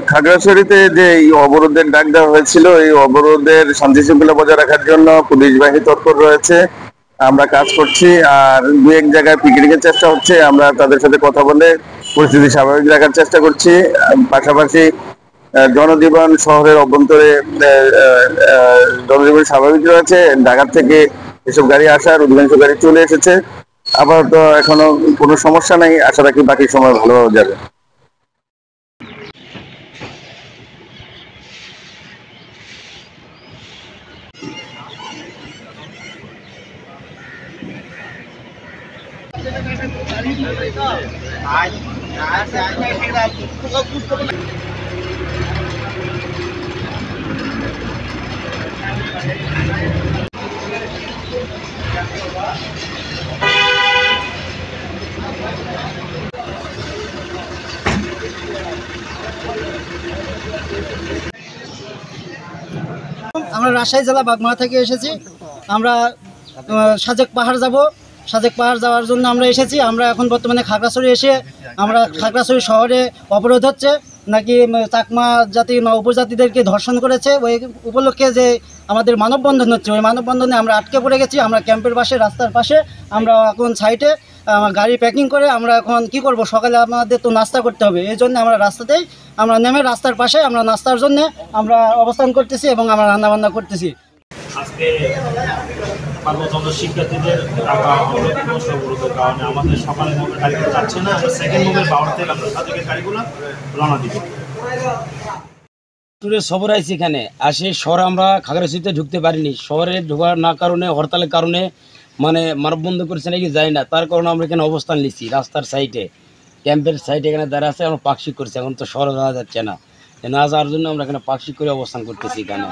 খাগড়াছড়িতে যে এই অবরোধের ডাক দেওয়া হয়েছিল, এই অবরোধের শান্তি শৃঙ্খলা বজায় রাখার জন্য পুলিশ বাহিনী তৎপর রয়েছে। আমরা কাজ করছি, আর দু এক জায়গায় পিকেটিং এর চেষ্টা হচ্ছে। আমরা তাদের সাথে কথা বলে পরিস্থিতি স্বাভাবিক রাখার চেষ্টা করছি। পাশাপাশি জনজীবন শহরের অভ্যন্তরে জনজীবন স্বাভাবিক রয়েছে। ঢাকা থেকে এসব গাড়ি আসার অধিকাংশ গাড়ি চলে এসেছে। আপাতত এখনো কোনো সমস্যা নেই, আশা রাখি বাকি সময় ভালোভাবে যাবে। আমরা রাজশাহী জেলা বাগমারা থেকে এসেছি। আমরা সাজেক পাহাড় যাব। সাজেক পাহাড় যাওয়ার জন্য আমরা এসেছি। আমরা এখন বর্তমানে খাগড়াছড়ি এসে আমরা খাগড়াছড়ি শহরে অবরোধ হচ্ছে নাকি চাকমা জাতি উপজাতিদেরকে ধর্ষণ করেছে, ওই উপলক্ষে যে আমাদের মানববন্ধন হচ্ছে, ওই মানববন্ধনে আমরা আটকে পড়ে গেছি। আমরা ক্যাম্পের পাশে, রাস্তার পাশে আমরা এখন সাইডে গাড়ি প্যাকিং করে আমরা এখন কি করব, সকালে আমাদের তো নাস্তা করতে হবে। এই জন্য আমরা রাস্তাতেই আমরা নেমে রাস্তার পাশে আমরা নাস্তার জন্য আমরা অবস্থান করতেছি এবং আমরা রান্নাবান্না করতেছি। আজকে পার্বত্য শিক্ষার্থীদের টাকা অবরোধের কারণে আমাদের সকালের মুভের গাড়িগুলো যাচ্ছে না। আমরা সেকেন্ড মুভের বাউর থেকে আমরা সাজেকের গাড়িগুলো রওনা দিব। শহর আইছি, এখানে আসে শহরে আমরা খাগড়াছড়িতে ঢুকতে পারিনি। শহরে ঢোকার না কারণে, হরতালের কারণে মানে মানববন্ধন করছে নাকি যাই না, তার কারণে আমরা এখানে অবস্থান নিচ্ছি রাস্তার সাইডে, ক্যাম্পের সাইডে এখানে দাঁড়া আছে। আমরা পাকশিক করছি, এখন তো শহরে যাওয়া যাচ্ছে না, না যাওয়ার জন্য আমরা এখানে পাকশিক করে অবস্থান করতেছি এখানে।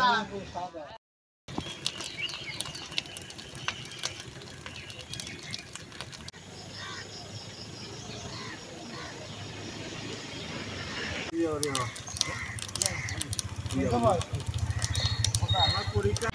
পরীক্ষা